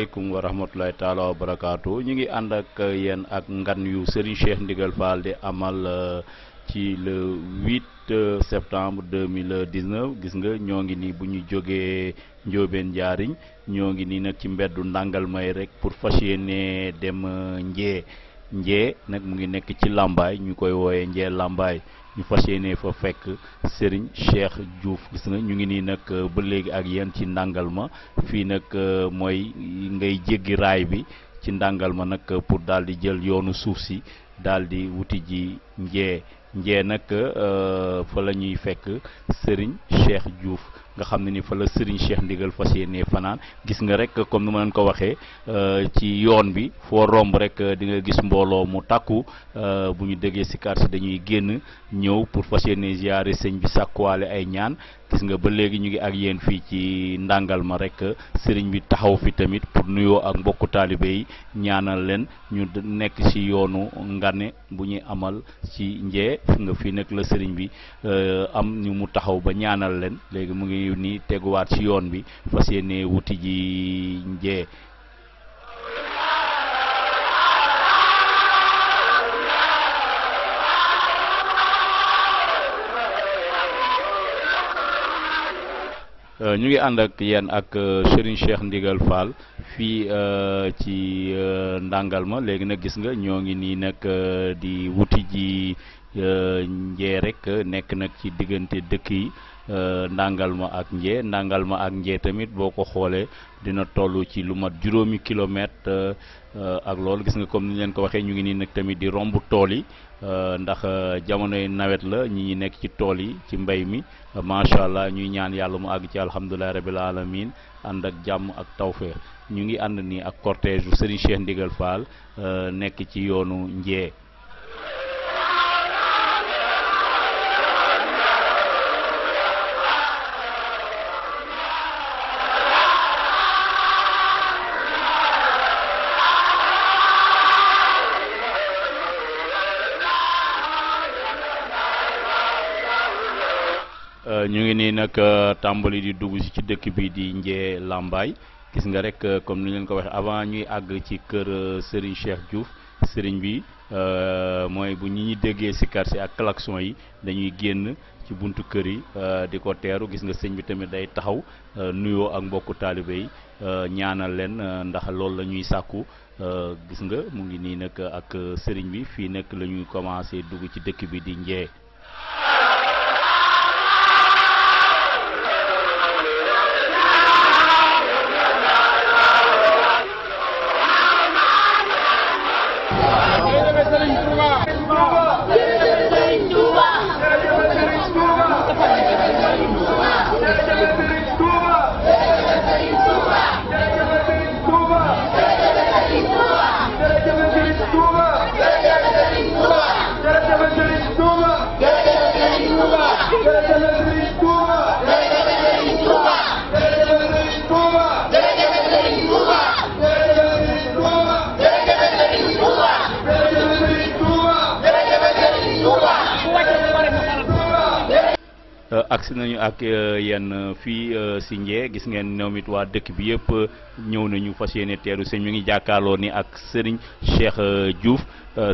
asalaamaaleykum wa rahmatulahi taala wa barakaatu ñu ngi ànd ak yéen ak ngan yu Serigne Cheikh Ndigal Fall di amal ci le 8 septembre 2019 gis nga ñoo ngi nii bu ñu jógee Njóobeen Njaariñ ñoo ngi nii nag ci mbeddu ndàngal may rek pour fas yéene dem Njee nag mu ngi nekk ci Lambaay ñu koy wooyee Njee Lambaay ñu fas yéene fa fekk Serigne Cheikh Diouf gis nga ñu ngi nii nag ba léegi ak yéen ci ndàngal ma fii nag mooy ngay jéggi raay bi ci ndàngal ma nag pour daal di jël yoonu suuf si daal di wuti ji Njee nag fa la ñuy fekk Serigne Cheikh Diouf nga xam ne ni fa la Serigne Cheikh Ndigal fas yéene fanaan gis nga rek comme ni ma leen ko waxee ci yoon bi foo romb rek di nga gis mbooloo mu takku bu ñu déggee si quartier dañuy génn ñëw pour fas yéene ziare sëñ bi sàkkuwaale ay ñaan gis nga ba léegi ñu ngi ak yéen fii ci ndàngal ma rek sëriñ bi taxaw fi tamit pour nuyoo ak mbokku taalibe yi ñaanal leen ñu nekk ci yoonu ngane bu ñuy amal ci Njee nga fii nag la sëriñ bi am ñu mu taxaw ba ñaanal leen léegi mu ngi ni teguwaat ci yoon bi fas yéene wuti ji Njee ñu ngi ànd ak yéen ak Serigne Cheikh Ndigal Fall fii ci ndàngal ma léegi nag gis nga ñoo ngi nii nag di wuti ji Njee rek nekk nag ci diggante dëkk yi ndàngal ma ak Njee tamit boo ko xoolee dina toll ci lu mat 5 kilomètre ak loolu gis nga comme ni leen ko waxee ñu ngi nii nag tamit di romb tool yi ndax jamonoy nawet la ñi nekk ci tool yi ci mbay mi macha allah ñuy ñaan yàlla mu àgg ci alhamdulilah rabil alamin ànd ak jàmm ak tawféex ñu ngi ànd nii ak cortège bu Serigne Cheikh Ndigal Fall nekk ci yoonu Njee. ñu ngi nii nag tàmbali di dugg ci dëkk bi di Njee Lambaay gis nga rek comme ni leen ko waxee avant ñuy àgg ci kër Serigne Cheikh Diouf Serigne bi mooy bu ñi déggee si quartier ak klaxon yi dañuy génn ci buntu kër yi di ko teeru gis nga sëñ bi tamit day taxaw nuyoo ak mbokku taalibe yi ñaanal leen ndax loolu la ñuy sàkku gis nga mu ngi nii nag ak Serigne bi fii nag la ñuy commencé dugg ci dëkk bi di Njee. agsi nañu ak yenn fii si Njee gis ngeen ñoom it waa dëkk bi yëpp ñëw nañu fas yéene teeru sëñ mi ngi jàkkaarloo ni ak Serigne Cheikh Diouf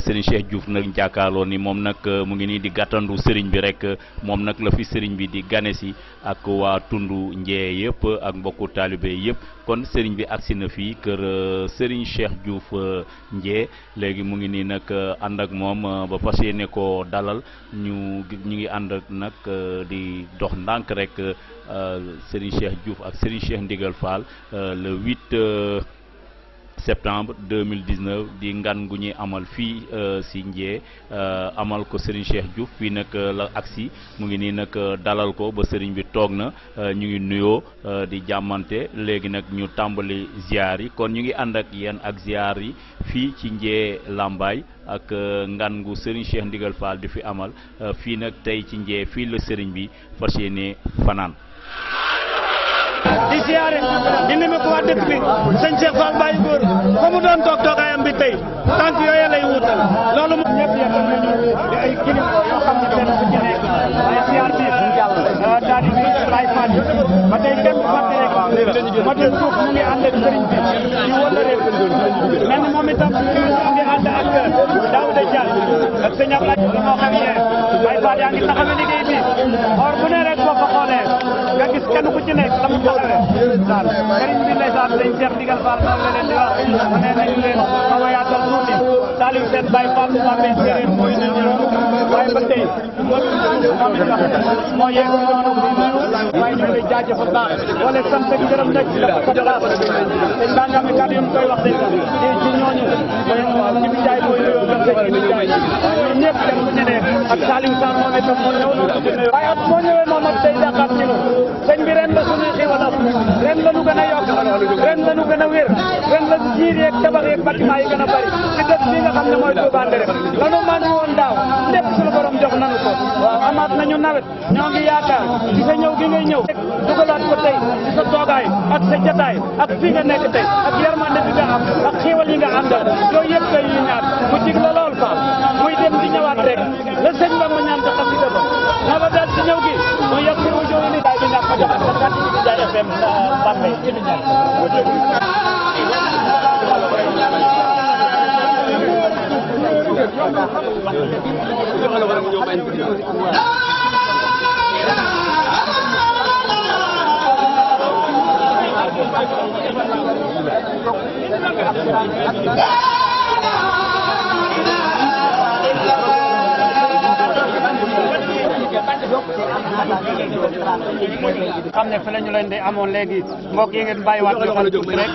Serigne Cheikh Diouf nag jàkkaarloo ni moom nag mu ngi nii di gàttandu Serigne bi rek moom nag la fi Serigne bi di gane si ak waa tundu Njee yëpp ak mbokku taalibe yëpp kon Serigne bi agsi na fii kër Serigne Cheikh Diouf Njee léegi mu ngi nii nag ànd ak moom ba fas yéene ko dalal ñu ngi ànd ak nag di dox ndànk rek Serigne Cheikh Diouf ak Serigne Cheikh Ndigal Fall le 8 septembre 2019 di ngan gu ñuy amal fii si Njee amal ko Serigne Cheikh Diouf fii nag la agsi mu ngi nii nag dalal ko ba Serigne bi toog na ñu ngi nuyoo di jàmmante léegi nag ñu tàmbali ziar yi kon ñu ngi ànd ak yéen ak ziar yi fii ci Njee Lambaay ak ngan gu Serigne Cheikh Ndigal Fall di fi amal fii nag tey ci Njee fii la Serigne bi fas yéene fanaan. di siyaare di neme ko waa dëkk bi sëñ Cheikh Fall Baye Góor fa mu doon toog toogaayam bi tey tànk yooyu lay wutal loolu moom ñëpp yekkal nañu di ay kilifa yoo xam ne benn bu ci nekk ay siyaar bi daal di nuyu Baye Fall ba tey kenn fàtte rek Modou Diouf mu ngi ànd ak sëriñ bi ci wala rek mel ni moom itam mu ngi ànd ak Daouda Dial ak sëñ Ablaye moo xam ne Baye Fall yaa ngi taxawee liggéey bi or bu ne rek boo ko xoolee nga gis kenn ku ci nekk la mu taxawee daal sëriñ bi ndeysaan sëñ Cheikh Ndigal Fall moom la leen di wax mu ne nañu leen xaw a yaatal tuuti Saliou Sène Baye Fall bu Bambey séeréer mooy nañu waaye ba tey moom moo yegg noonu waaye ñu ngi jaajëfal baax wala sant ak gërëm nag ci dafa ko dara dañ baa nga am kàddu yu koy wax de ci ñooñu ci bi jaay mooy nuyoo gëm ci bi jaay ñun ñëpp dem ku ñeneen ak Saliou Sarr moom itam moo ñëw waaye at moo ñëwee moom ak tey jàkkaat ci sëñ bi ren la suñuy xiwalam ren la ñu gën a yokk ren la ñu gën a wér ren la jiir yeeg tabax yeeg bâtiment yi gën a bari ci dëkk bi nga xam ne mooy Touba Nderem lanu mandi woon daaw lépp suñu borom jox nanu ko amaat nañu nawet ñoo ngi yaakaar ci sa ñëw gi ngay ñëw dugalaat ko tey ci sa toogaay ak sa jataay ak fii nga nekk tey ak yarmande bi nga am ak xéewal yi nga àndal yooyu yëpp kay yu ñaar mu dig la lool fa muy dem di ñëwaat rek la sëñ ba ma ñaan ko xasida ba na ba daal ci ñëw gi mu yàgg mu jóg ni daay bi ñàkk ko jox ko kat ci Jaay FM Bambey ci di ñaan xam ne fi la ñu leen di amoon léegi mbokk yi ngeen bàyyiwaat ñu xel tuuti rek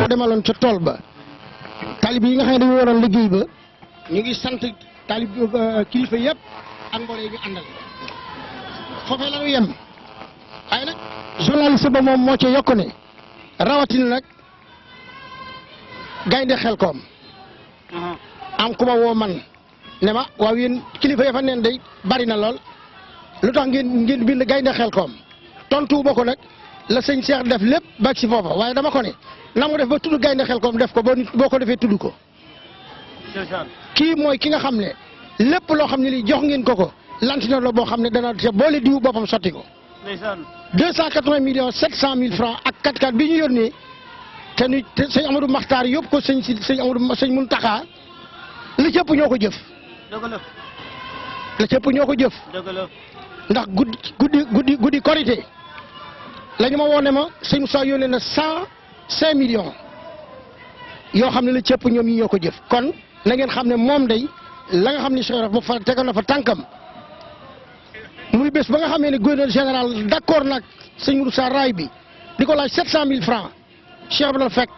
demaloon ca tool ba talib yi nga xam ne dañu waroon liggéey ba ñu ngi sant talib kilifa yëpp ak mbooloo yi ñu àndal foofee la ñu yem waaye nag journaliste ba moom moo ca yokk ne rawatina nag gaynde Xelkom am ku ma woo man ne ma waaw yéen kilifa ya fa neen day bari na lool lu tax ngeen bind gaynde Xelkom tontu ba ko nag la sëñ Cheikh def lépp ba ci foofa waaye dama ko ne na mu def ba tudd gaynde Xelkom def ko boo ko defee tudd ko kii mooy ki nga xam ne lépp loo xam ne lii jox ngeen ko lantinoor la boo xam ne dana te boole diw boppam sotti ko 280 millions 700 000 francs ak 4x4 bi ñu yónnee te sëñ Amadou Makhtar yóbbu ko sëñ Amadou sëñ Mountakha li ci ëpp ñoo ko jëf. dëgg la. la ci ëpp ñoo ko jëf. dëgg la. ndax guddi korité la ñu ma woone ma sëñ Moussa yónnee na 105 millions yoo xam ne la ci ëpp ñoom ñi ñoo ko jëf kon na ngeen xam ne moom day la nga xam ne Cheikh Ibrahima fa tegoon na fa tànkam muy bés ba nga xamee ne gouverneur général d'accord nag sëñ Moussa raay bi di ko laaj 700 000 francs Cheikh Ibrahima fekk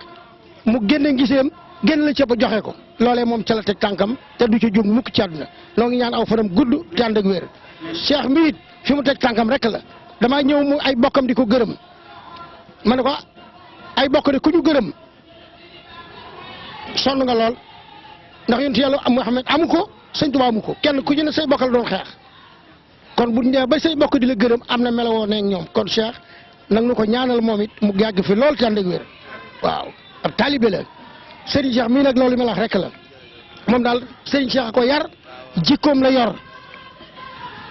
mu génne ngiseem génn la ci ëpp joxe ko loolee moom ca la teg tànkam te du ci jóg mukk ci àdduna noo ngi ñaan aw fanam gudd te ànd ak wér Cheikh mbiit fi mu teg tànkam rek la damaa ñëw mu ay bokkam di ko gërëm ma ne ko ay bokk de ku ñu gërëm sonn nga lool ndax yonent Yàlla Muhammad amu ko sëñ Tuubaa amu ko kenn ku ci ne say bokkal doon xeex kon bu ñu ba say bokk di la gërëm am na melawoo ne ñoom kon Cheikh nag nu ko ñaanal moom it mu yàgg fi lool te ànd ak wér waaw ab taalibe la Serigne Cheikh mii nag loolu melax rek la moom daal Serigne Cheikh a ko yar jikkoom la yor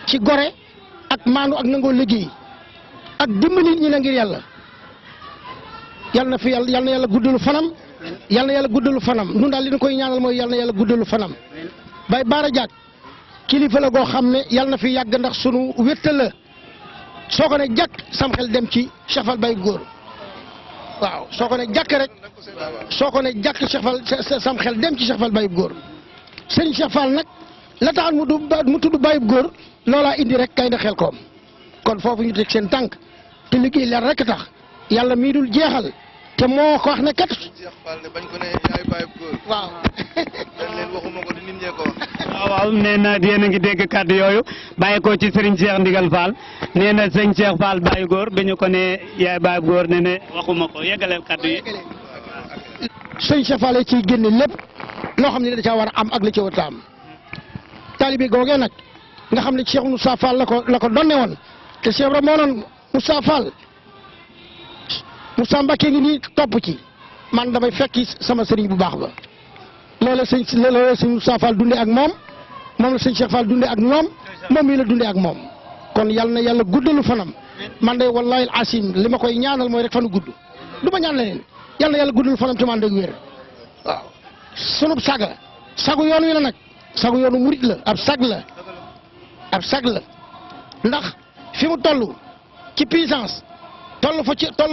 ci gore ak maanu ak nangoo liggéey ak dimbali ñi na ngir yàlla yal na fi yal na yàlla guddalu fanam yal na yàlla guddalu fanam ñun daal li ñu koy ñaanal mooy yal na yàlla guddalu fanam bay baara jaag kilifa la goo xam ne yal na fi yàgg ndax sunu wéttal la soo ko ne jàkk sam xel dem ci Cheikh Fall Baye góor waaw soo ko ne jàkk rek soo ko ne jàkk Cheikh Fall sam xel dem ci Cheikh Fall Baye góor sëñ Cheikh Fall nag la taxal mu tudd Baye góor loolaa indi rek kay na xel koom kon foofu ñu teg seen tànk te liggéey leer rek tax yàlla mii dul jeexal te moo ko wax ne kat. Cheikh Fall ne bañ ko ne yaay Baye góor. waaw. dañ leen waxuma ko di nit ñee ko wax. waaw nee na yéen a ngi dégg kàddu yooyu bàyyi ko ci Serigne Cheikh Ndigal Fall nee na sëñ Cheikh Fall Baye góor bi ñu ko ne yaay Baye góor ne ne waxuma ko yeggale kàddu yi. sëñ Cheikh Fall ciy génne lépp loo xam ne da caa war a am ak la ca war a am taalibe googee nag nga xam ne Cheikh Moussa Fall la ko donne woon te Cheikh Ibrahima moo noon Moussa Fall Moussa Mbacké ngi nii topp ci man damay fekki sama sëriñ bu baax ba loolu sëñ Moussa Fall dundee ak moom la sëñ Cheikh Fall dundee ak ñoom moom mii la dundee ak moom kon yal na yàlla guddalu fanam man de wallahi al asim li ma koy ñaanal mooy rek fanu gudd du ma ñaan leneen yal na yàlla guddalu fanam te man dëgg wér waaw sunub sagu yoon wi la nag sagu yoonu murit la ab sag la ndax fi mu toll ci puissance toll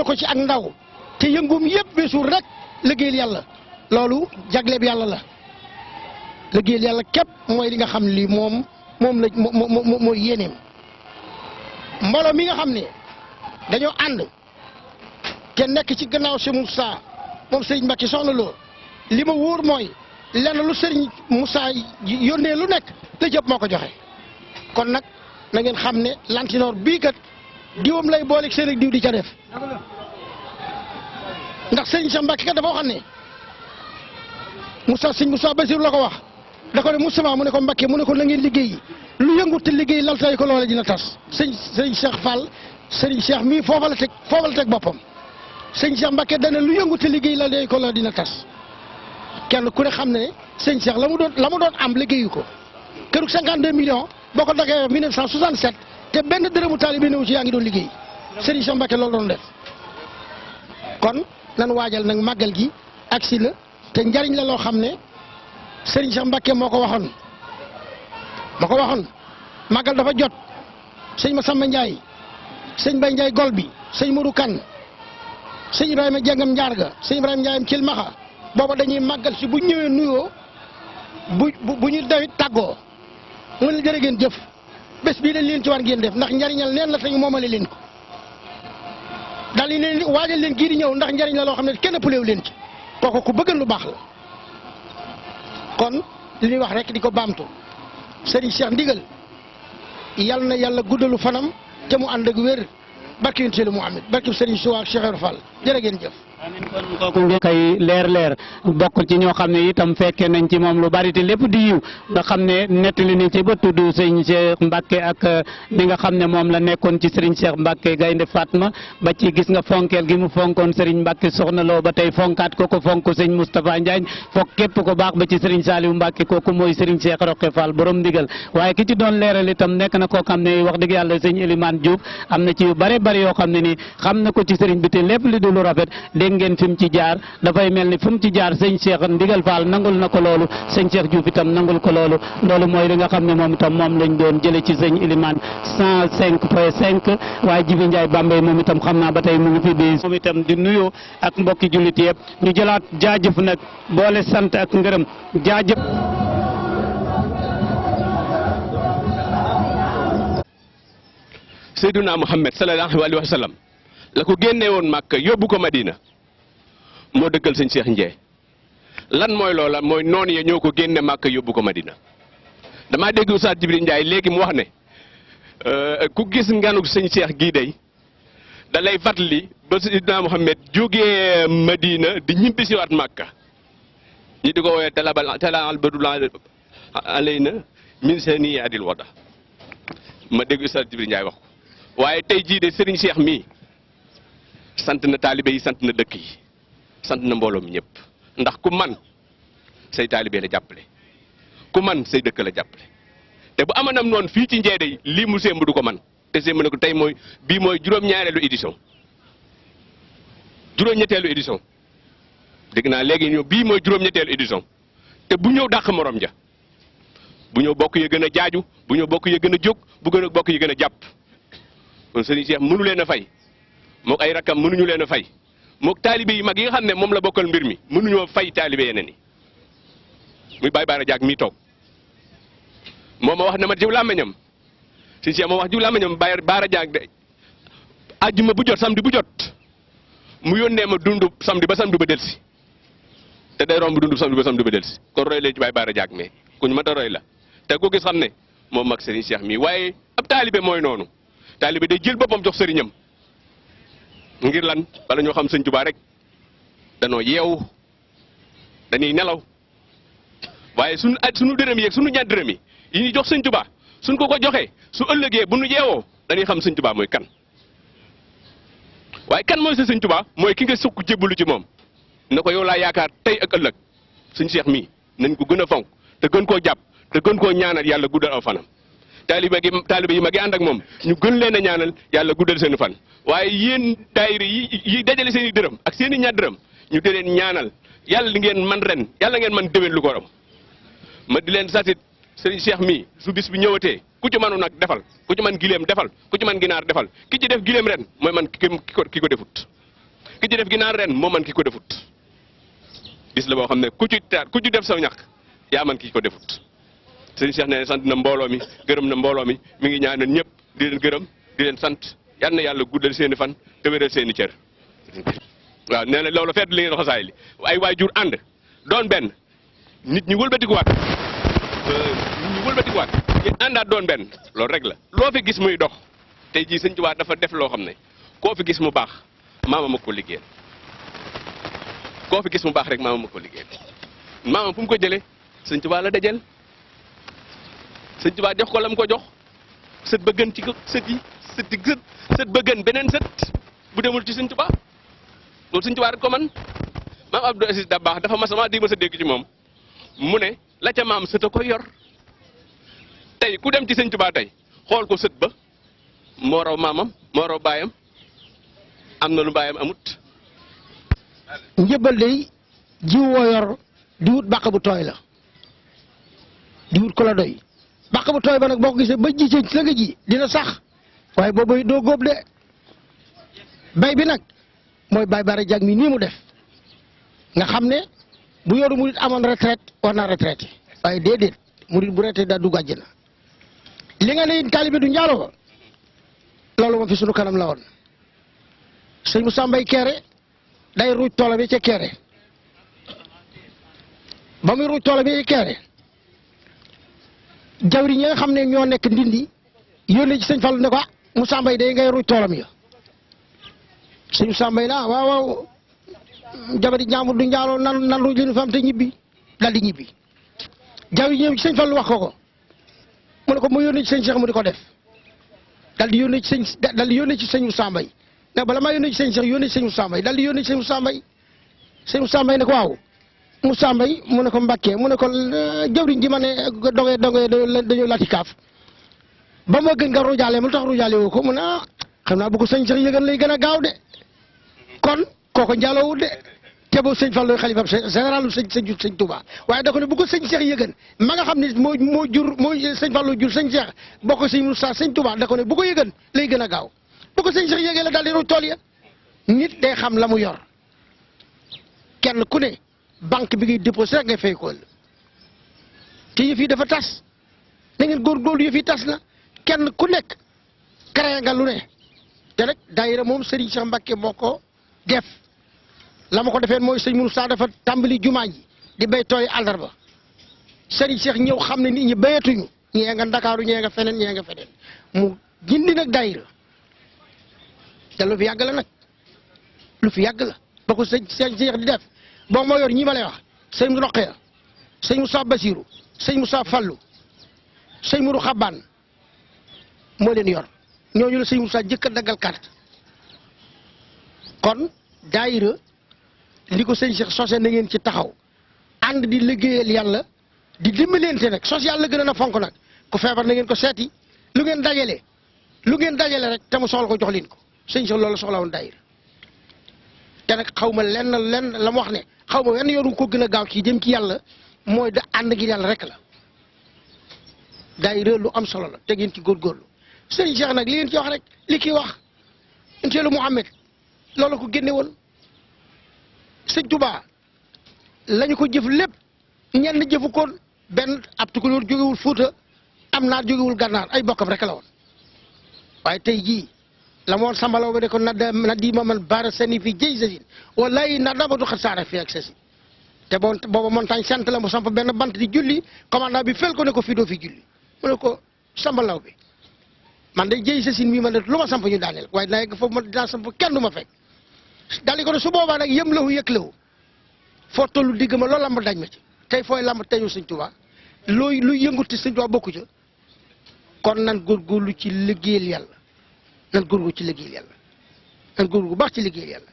ko ci ak ndaw te yëngum yëpp beesul rek liggéeyal yàlla loolu jagleeb yàlla la liggéeyal yàlla képp mooy li nga xam li moom la mooy yéeneem mbooloo mi nga xam ne dañoo ànd te nekk ci gannaaw si Moussa moom Serigne Mbacké soxna loo li ma wóor mooy lenn lu Serigne Moussa yónnee lu nekk la jëpp moo ko joxe kon nag na ngeen xam ne lantinoor bii kat diwam lay booleeg seen ak diw di ca def ndax Serigne Cheikh Mbacké kat dafa waxoon ne Sëñ Moussa Bassirou la ko wax da ko ne Moustapha mu ne ko Mbacké mu ne ko na ngeen liggéey lu yëngu te liggéey laltay ko loola dina tas Serigne Cheikh Fall Serigne Cheikh mii foofa la teg boppam Serigne Cheikh Mbacké dana lu yëngu te liggéey laltay ko loola dina tas kenn ku ne xam ne Serigne Cheikh la mu doon am liggéeyu ko kërug 52 millions boo ko dagee 1967 te benn dërëmu taalibe néew ci yaa ngi doon liggéey Serigne Cheikh Mbacké loolu doon def kon nan waajal nag màggal gi agsi na te njariñ la loo xam ne Serigne Cheikh Mbacké moo ko waxoon màggal dafa jot sëñ Massamba Ndiaye sëñ Baye Ndiaye gol bi sëñ Modou Kane sëñ Ibrahima Jengam Njaarga sëñ Ibrahima Ndiayam Cilmaxa booba dañuy màggal si bu ñëwee nuyoo bu ñu dawit tàggoo mu ne jërë ngeen jëf bés bii dañ leen ci war ngeen def ndax njariñal neen la te ñu moomale leen ko daal di leen waajal leen kii di ñëw ndax njariñ la loo xam ne kenn ëppalewu leen ci kooku ku bëgg lu baax la kon li ñuy wax rek di ko baamtu Serigne Cheikh Ndigal yal na yàlla guddalu fanam te mu ànd ak wér barke yonent Yàlla Muhammad barke Serigne Souwa Cheikh Ibra Fall jërë ngeen jëf. amiin kon kooku ngeen kay leer bokk ci ñoo xam ne itam fekkee nañ ci moom lu bari te lépp di yiw nga xam ne nettali ni ci ba tudd sëñ Cheikh Mbacké ak li nga xam ne moom la nekkoon ci Serigne Cheikh Mbacké Gaynde Fatma ba ci gis nga fonkeel gi mu fonkoon Serigne Mbacké soxna loo ba tey fonkaat ko fonk sëñ Moustapha Ndiagne fokk képp ko baax ba ci Serigne Saliou Mbacké kooku mooy Serigne Cheikh Roqe Fall borom ndigal waaye ki ci doon leeral itam nekk na koo xam ne wax dëgg yàlla sëñ Elimane Diouf am na ci yu bare bari yoo xam ne ni xam na ko ci Serigne bi te lépp li dul lu rafet dégg ngeen fi mu ci jaar dafay mel ni fu mu ci jaar sëñ Cheikh Ndigal Fall nangul na ko loolu sëñ Cheikh Diouf itam nangul ko loolu mooy li nga xam ne moom itam moom lañ doon jële ci sëñ Ilimane 105.5 waaye Jibi Ndiaye Bambey moom itam xam naa ba tey mu ngi fi di moom itam di nuyoo ak mbokki jullit yëpp ñu jëlaat jaajëf nag boole sant ak ngërëm jaajëf. Seyduna Muhammad sallallahu alayhi wa sallam la ko génnee woon Màkka yóbbu ko Madina moo dëggal sëñ Cheikh Ndié lan mooy loola mooy noonu ya ñoo ko génne Màkka yóbbu ko Madina damaa dégg Oustaz Jibril Ndiaye léegi mu wax ne ku gis nganu sëñ Cheikh gii day da lay fàttali ba Seydina Muhammad jógee Madina di ñibbisiwaat Màkka ñi di ko woowee talal badul alayna min saniyaatil wada ma dégg Oustaz Jibril Ndiaye wax ko waaye tey jii de Serigne Cheikh mii sant na taalibe yi sant na dëkk yi sant na mbooloo mi ñëpp ndax ku man say taalibe la jàppale ku man say dëkk la jàppale te bu amanam noonu fii ci Ndiédé lii mu sémb du ko man te sémb na ko tey bii mooy juróom-ñaareelu édition juróom-ñetteelu édition dégg naa léegi ñëw bii mooy juróom-ñetteelu édition te bu ñëw dàq morom ja bu ñëw bokk yi gën a jaaju bu ñëw bokk yi gën a jóg bu gën a bokk yi gën a jàpp kon Serigne Cheikh mënu leen a fay mook ay rakkam mënuñu leen a fay mook taalibe yi mag yi nga xam ne moom la bokkal mbir mi mënuñoo fay taalibe yeneen yi muy Baye Bara Diack mii toog moo ma wax ne ma jiw làmmiñam Serigne Cheikh moo wax jiw làmmiñam Baye Bara Diack de àjjuma bu jot samedi bu jot mu yónnee ma dundu samedi ba samedi ba delsi te day romb dundu samedi ba samedi ba delsi kon roy leen ci Baye Bara Diack mais kuñ ma ta roy la te ku gis xam ne moom mag Serigne Cheikh mii waaye ab taalibe mooy noonu taalibe day jël boppam jox sëriñam ngir lan bala ñoo xam sëñ Tuubaa rek danoo yeewu dañuy nelaw waaye suñu dërëm yi ak suñu ñaar dërëm yi ñuy jox sëñ Tuubaa suñ ko joxee su ëllëgee bu nu yeewoo dañuy xam sëñ Tuubaa mooy kan waaye kan mooy sa sëñ Tuubaa mooy ki nga sukk jébbalu ci moom ne ko yow laa yaakaar tey ak ëllëg sëñ Cheikh mii nañ ko gën a fonk te gën koo jàpp te gën koo ñaanal yàlla guddal aw fanam taalibe yi ma gi ànd ak moom ñu gën leen a ñaanal yàlla guddal seen fan waaye yéen daayira yi dajale seen i dërëm ak seen i ñaar dërëm ñu di leen ñaanal yàlla li ngeen man ren yàlla ngeen man déwén lu ko am ma di leen satit Serigne Cheikh mii su bis bi ñëwatee ku ci manu nag defal ku ci man gileem defal ku ci man ginaar defal ki ci def gileem ren mooy man ki ko defut ki ci def ginaar ren moo man ki ko defut bis la boo xam ne ku ci def saw ñàkk yaa man ki ko defut Serigne Cheikh nee sant na mbooloo mi gërëm na mbooloo mi ngi ñaanal ñëpp di leen gërëm di leen sant yal na yàlla guddal seen i fan te wéral seen i cër waaw nee na loolu feet li ngeen xasaay li ay waajur ànd doon benn nit ñi wëlbatikuwaat ngeen àndaat doon benn loolu rek la loo fi gis muy dox tey jii Sëñ Tuubaa dafa def loo xam ne koo fi gis mu baax maama ma ko liggéeyal koo fi gis mu baax rek maama ma ko liggéeyal maama fu mu ko jëlee Sëñ Tuubaa la dajal Sëñ Tuubaa jox ko la mu ko jox sët ba gën ci ko sët yi sët ba gën beneen sët bu demul ci Sëñ Tuubaa loolu Sëñ Tuubaa rek ko man maam Abdou Aziz Dabakh dafa ma sa dégg ci moom mu ne la ca maam sët a koy yor tey ku dem ci Sëñ Tuubaa tey xool ko sët ba moo raw maamam moo raw baayam am na lu baayam amut. njëbbal day jiw woo yor di wut bàq bu tooy la di wut ko la doy bàq bu tooy ba nag boo ko gisee ba ji ci la nga ji dina sax waaye boobu doo góob de bay bi nag mooy Baye Bara Diack mi nii mu def nga xam ne bu yoru murit amoon retraite war naa retraité waaye déedéet murit bu retraité daa dugg àjjana li nga ne taalibe du njaaloo loolu moom fi sunu kanam la woon sëñ Moussa Mbaye Kéré day ruuj toolam yi ca Kéré ba muy ruuj toolam yi ca Kéré jawri ñi nga xam ne ñoo nekk ndindi yónnee ci sëñ Fallu ne ko ah Moussa Mbaye day ngay ruuj toolam ya sëñ Moussa Mbaye la waaw waaw jabari ñaamul du njaaloo nan ruuj li nu fa am te ñibbi dal di ñibbi jawri ñëw ci sëñ Fallu wax ko mu ne ko mu yónnee ci sëñ Cheikh mu di ko def dal di yónnee ci sëñ Moussa Mbaye ne bala maa yónnee ci sëñ Cheikh yónnee ci sëñ Moussa Mbaye dal di yónnee ci sëñ Moussa Mbaye sëñ Moussa Mbaye ne ko waaw Moussa Mbaye mu ne ko Mbàkke mu ne ko jawriñ ji ma ne dongee dañoo laati kaaf ba ma gën nga rujaale mu tax rujaale woo ko mu ne xam naa bu ko sëñ Cheikh yëgal lay gën a gaaw de kon kooku njaalowul de te boobu sëñ Fallou xalifam général sëñ Touba waaye da ko ne bu ko sëñ Cheikh yëgën ma nga xam ne moo jur sëñ Fallou jur sëñ Cheikh bokk sëñ Moussa sëñ Touba da ko ne bu ko yëgën lay gën a gaaw bu ko sëñ Cheikh yëgee la daal di ruuj tool ya nit day xam la mu yor kenn ku ne banque bi ngay déposé rek ngay fay ko te yëf yi dafa tas na ngeen góorgóorlu yëf yi tas na kenn ku nekk créé nga lu ne te rek daayira moom Serigne Cheikh Mbacké moo ko def la ma ko defee mooy sëñ Moussa dafa tàmbali jumaa ji di béy tooy àllarba Serigne Cheikh ñëw xam ne nit ñi béyatuñu ñee nga Ndakaaru ñee nga feneen mu jindi nag daayira te lu fi yàgg la nag lu fi yàgg la ba ko sëñ Cheikh di def boo moo yor ñi ma lay wax sëñ Roqeya sëñ Moussa Basirou sëñ Moussa Fallou sëñ Mourou Xabaan moo leen yor ñooñu la sëñ Moussa jëkk a daggal carte kon daayira li ko sëñ Cheikh sosé na ngeen ci taxaw ànd di liggéeyal yàlla di dimbalante nag social la gën a na fonk nag ku feebar na ngeen ko seeti lu ngeen dajale rek te mu soxla ko jox leen ko sëñ Cheikh loolu soxla woon daayira te nag xaw ma lenn la mu wax ne xaw ma wenn yoonu ko gën a gaaw ci jëm ci yàlla mooy da ànd gi yàlla rek la daayira lu am solo la te ngeen ci góorgóorlu sëñ Cheikh nag li ngeen ci wax rek li kii wax inteelu Muhammad loolu ko génne woon sëñ Touba lañu ko jëf lépp ñenn jëfu ko benn ab tukulóor jógewul Fuuta am naar jógewul Gànnaar ay bokkam rek la woon waaye tey jii la moon sambalaw ba de ko na diima man baara seni fi jëy sasin wallahi na dabatu xat saara fi ak sasi te booba montagne sant la mu samp benn bant di julli commandant bi fel ko ne ko fii doo fi julli mu ne ko sambalaw bi man de jëy sasin mii man de lu ma samp ñu daaneel waaye dinaa yegg foofu ma dinaa samp kenn du ma fekk daal di ko ne su boobaa nag yëm lahu yëg lahu foo tollu digg ma loolu lamb daj ma ci tey fooy lamb teyu sëñ Tuubaa luy yënguti sëñ Tuubaa bokku ca kon nan góorgóorlu ci liggéeyal yàlla nan góorgóorlu ci liggéeyal yàlla nan góorgóorlu baax ci liggéeyal yàlla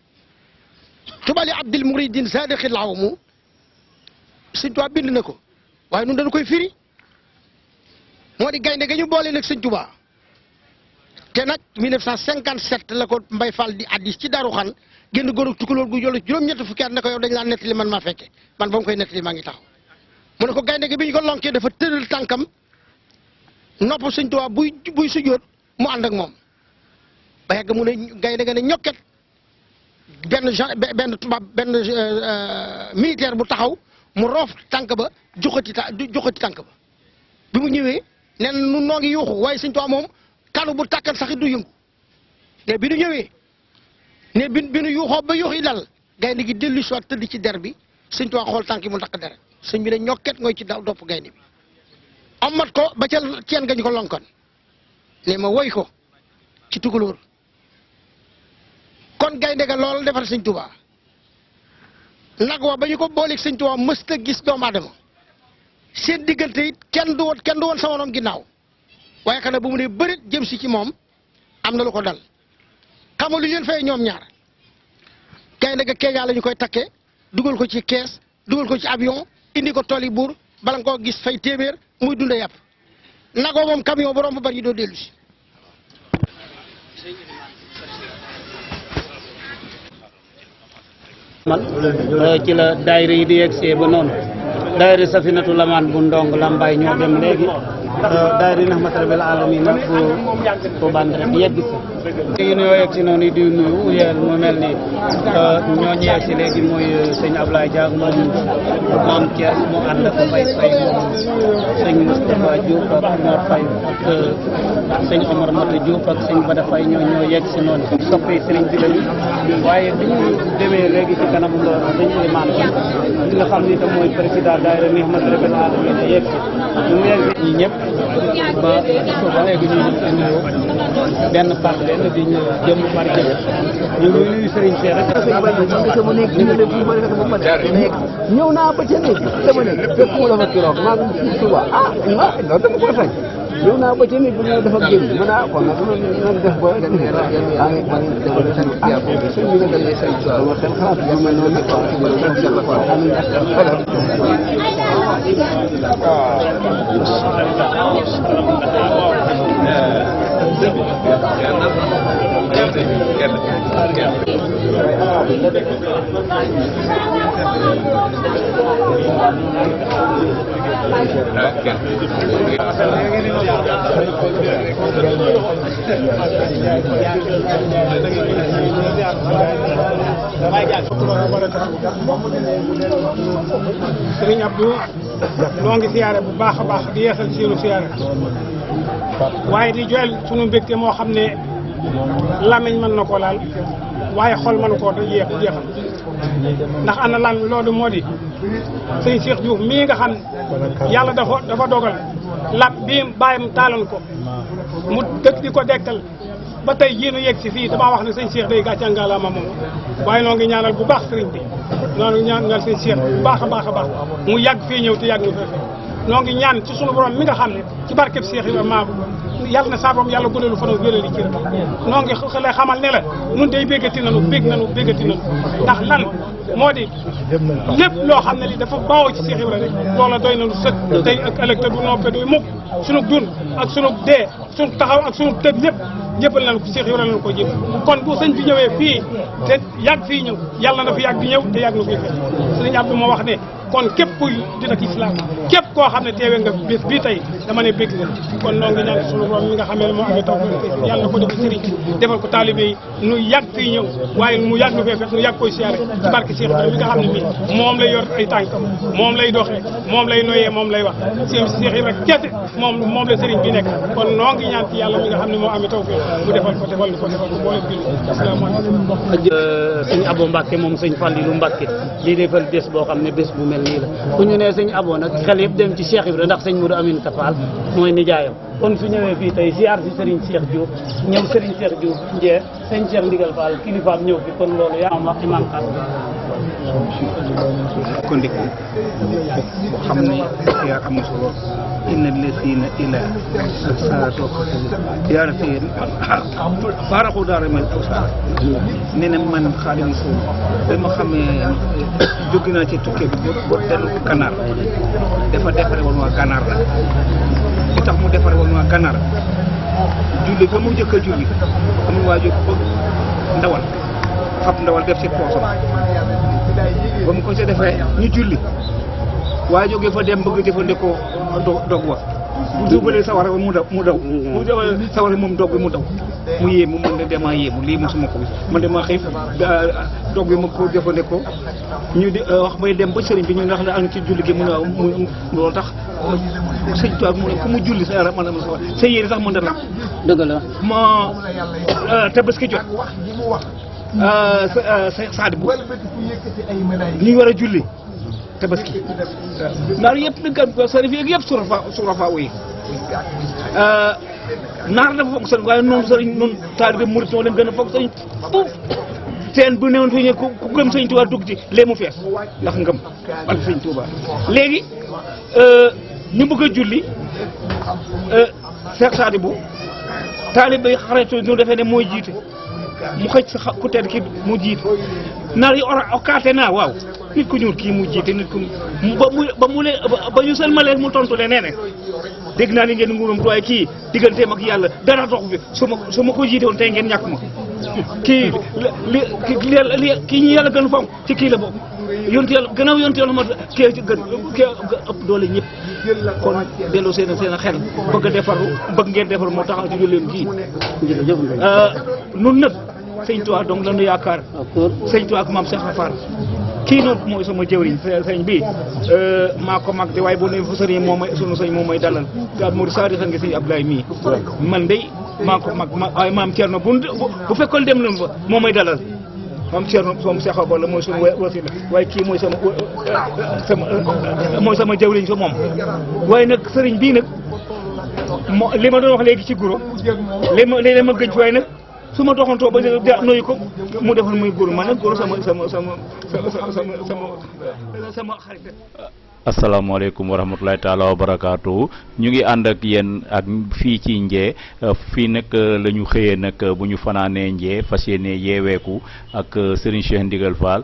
tubali abdil muridin sadiqil awmu sëñ Tuubaa bind na ko waaye nun dañu koy firi moo di gaynde ga ñu boole nag sëñ Tuubaa te nag 1957 la ko Mbay Fall di addis ci Daaru Xan génn góor ak tukulóor gu jollu juróom-ñett fukki at ne ko yow dañ laa nettali man maa fekke man ba mu koy nettali maa ngi taxaw mu ne ko gaynde gi bi ñu ko lonkee dafa tëral tànkam nopp sëñ Tuubaa buy sujjóot mu ànd ak moom ba yàgg mu ne gaynde ga ne ñokket benn tubaab benn militaire bu taxaw mu roof tànk ba joxati tànk ba bi mu ñëwee nen nu noo ngi yuuxu waaye sëñ Tuubaa moom kanu bu tàkkan sax du yëngu te bi nu ñëwee ne bi nu yuuxoo ba yuux yi dal gaynde gi dellu soit tëdd ci der bi sëñ Tuubaa xool tànk yi mu takk deret sëñ bi ne ñokket ngooy ci daw dopp gaynde bi amat ko ba ca ceen gañu ko lonkon ne ma woy ko ci tukulóor kon gaynde ga lool defar sëñ Tuubaa nag wa ba ñu ko booleeg sëñ Tuubaa mësta gis doomu aadama seen diggante it kenn du woon sama morom ginnaaw waaye xanaa bu mu ne bërit jëm si ci moom am na lu ko dal xam nga lu leen fay ñoom ñaar gaynde ga keeñaa la ñu koy takkee dugal ko ci kees dugal ko ci avion indi ko tool yi buur bala nga koo gis fay téeméer muy dunda yàpp nagoo moom camion bu romb bari doo dellu si man ci la daayira yi di yegsee ba noonu daayira Safinatu Lamaan bu ndong Lambaay ñoo dem léegi daayira Rahmatu Rabbil Alamin nag bu band rek yegg si yi ñoo yegg si noonu di nuyu yéen mu mel ni ñoo ñu yegg si léegi mooy sëñ Ablaye Dia moom Maam Thiès mu ànd ak Mbaye Faye moom sëñ Moustapha Diouf ak Mor Faye ak sëñ Omar Mata Diouf ak sëñ Bada Faye ñoo yegg si noonu soppi sëriñ bi lañu waaye bi ñu demee léegi ci kanam sëñ Ilimane bi nga xam ni tam mooy président daayira Rahmatu Rabbil Alamin yegg si ñu yegg ñi ñëpp ba léegi ñu nuyoo benn par benn di ñu jëm par jëm ñu ngi nuyu Serigne Cheikh rek ñëw naa ba ca néeg dama ne fekk mu dafa kiroog maa ngi suba loolu dama ko sañ ñëw naa ba ca néeg bu ñëw dafa génn mën naa kon nag noonu def ba sëñ bi nga dañ lay sëñ dama xel xalaat yu mel noonu Sëriñ Abdou noo ngi siyaare bu baax a baax di yeesal seenu siyaare waaye di joyal sunu mbégte moo xam ne làmmiñ mën na koo laal waaye xol mën koo jeexal ndax ana lan loolu moo di sëñ Cheikh Diouf mii nga xam yàlla dafa dogal làpp bii bàyyam taaloon ko mu dëkk di ko dekkal ba tey jii nu yegg si fii damaa wax ne sëñ Cheikh day gàcce ngalaama moom waaye noo ngi ñaanal bu baax sëriñ bi noonu ñaanal sëñ Cheikh bu baax a baax a baax mu yàgg fii ñëw te yàgg ñu fee noo ngi ñaan ci sunu borom mi nga xam ne ci barkeb Cheikh Ibrahima yàlla na saa borom yàlla guddalu fanam wérali cër noo ngi lay xamal ne la nun day béggati nanu ndax lan moo di lépp loo xam ne li dafa bawoo ci Cheikh Ibrahima rek loola doy nanu sëkk tey ak ëllëg te du noppee duy mukk sunu dund ak sunu dee sunu taxaw ak sunu tëdd lépp jébbal nañu ko Cheikh Ibrahima lañu ko jébb kon bu sëñ bi ñëwee fii te yàgg fii ñëw yàlla na fi yàgg di ñëw te yàgg na fi fekk sëñ Abdou moo wax ne kon képp kuy dina ci islam képp koo xam ne teewee nga bés bii tey dama ne bégg nga kon noo ngi ñaan sunu borom mi nga xamee ne moo amee taw yàlla na ko defal sëriñ defal ko taalibe yi nu yàgg fii ñëw waaye mu yàgg nu fee fekk nu yàgg koy siyaare ci barke Cheikh Ibrahima mi nga xam ne mii moom lay yor ay tànkam moom lay doxee moom lay noyee moom lay wax Cheikh Ibrahima kese moom la sëriñ bi nekk kon noo ngi ñaan ci yàlla mi nga xam ne moo amee taw mu defal ko boole bi asalaamaaleykum sëñ Abo Mbacke moom sëñ Fallilou Mbacke lii defal bés boo xam ne bés bu mel nii la bu ñu nee sëñ Abo nag xel yëpp dem ci Cheikh Ibrahima ndax sëñ Modou Aminata Fall mooy nijaayam kon su ñëwee fii tey ziar si Serigne Cheikh Diouf ñëw Serigne Cheikh Diouf njee sëñ Cheikh Ndigal Fall kilifaam ñëw fi kon loolu yaa am wax imam Xaas ko ndik boo xam ne yaa am solo inna lesina ila sato yaara fi faraxu daara man awsa nee na man Xaadimu Rasuul dama xamee jóge naa ci tukkee bi ba dellu Gànnaar dafa defare woon waa Gànnaar la li tax mu defare woon waa Gànnaar julli ba mu jëkk a julli amul waa jóg ba ndawal fab ndawal def ci poosam ba mu ko ci defee ñu julli waaye jógee fa dem bëgg jëfandikoo dog wa bu dugalee sawara mu daw bu dugalee sawara moom dog bi mu daw mu yéemu man de dama yéemu lii mosuma ko gis man de ma xiif dog bi ma ko jëfandikoo ñu di wax bay dem ba sëriñ bi ñu wax ne am ci julli gi mu ne mu loolu tax sëñ Tuubaa mu ne ku mu julli sa yaram man am sa yéene sax mën na la dëgg la ma tabaski jot saadi bu ñu war a julli tabaski naar yëpp nag sarif yeeg yëpp surafa yi naar dafa foog sëriñ waaye noonu sëriñ noonu taalibe murit ñoo leen gën a foog sëriñ fuuf teen bu newoon fi ñu ku gëm sëriñ Tuubaa dugg ci lee mu fees ndax ngëm ak sëriñ Tuubaa léegi ñu bëgg a julli Seex Saadi bu taalibe yi xaretu ñu defee ne mooy jiite mu xëj sa ku tedd ki mu jiite naar yi okaate naa waaw nit ku ñuul kii mu jiite nit ku ba ñu sëlmalee mu tontu le nee ne dégg naa ni ngeen nguuram waaye kii digganteem ak yàlla dara dox bi su ma ko jiite woon tey ngeen ñàkk ma kii kii ñu yàlla gën fonk ci kii la bokk yontu yàlla gannaaw yontu yàlla ma kii ëpp doole ñëpp kon delloo seen xel bëgg a defaru bëgg ngeen defaru moo taxaw ci julleen kii nun nag sëñ Tuubaa donc la nu yaakaar sëñ Tuubaa ak maam Cheikh Rafal kii noonu mooy sama jëwriñ sëñ bi maa ko mag de waaye boo nee fu sëriñ sunu sëñ moom mooy dalal daal moo di saari xan nga sëñ Abdoulaye mii man de maa ko mag waaye maam Thierno bu fekkoon dem nañu fa moo may dalal maam Thierno moom Cheikh Abou la mooy sunu wasila waaye kii mooy sama jëwriñ fa moom waaye nag sëriñ bii nag li ma doon wax léegi ci guro li ma gëj waaye nag su ma doxantoo ba nuyu ko mu defal muy góor man nag góor sama xarit asalaamaaleykum wa rahmatulahi taala wa barakaatu ñu ngi ànd ak yéen ak fii ci Njee fii nag la ñu xëyee nag bu ñu fanaanee Njee fas yéene yeeweeku ak Serigne Cheikh Ndigal Fall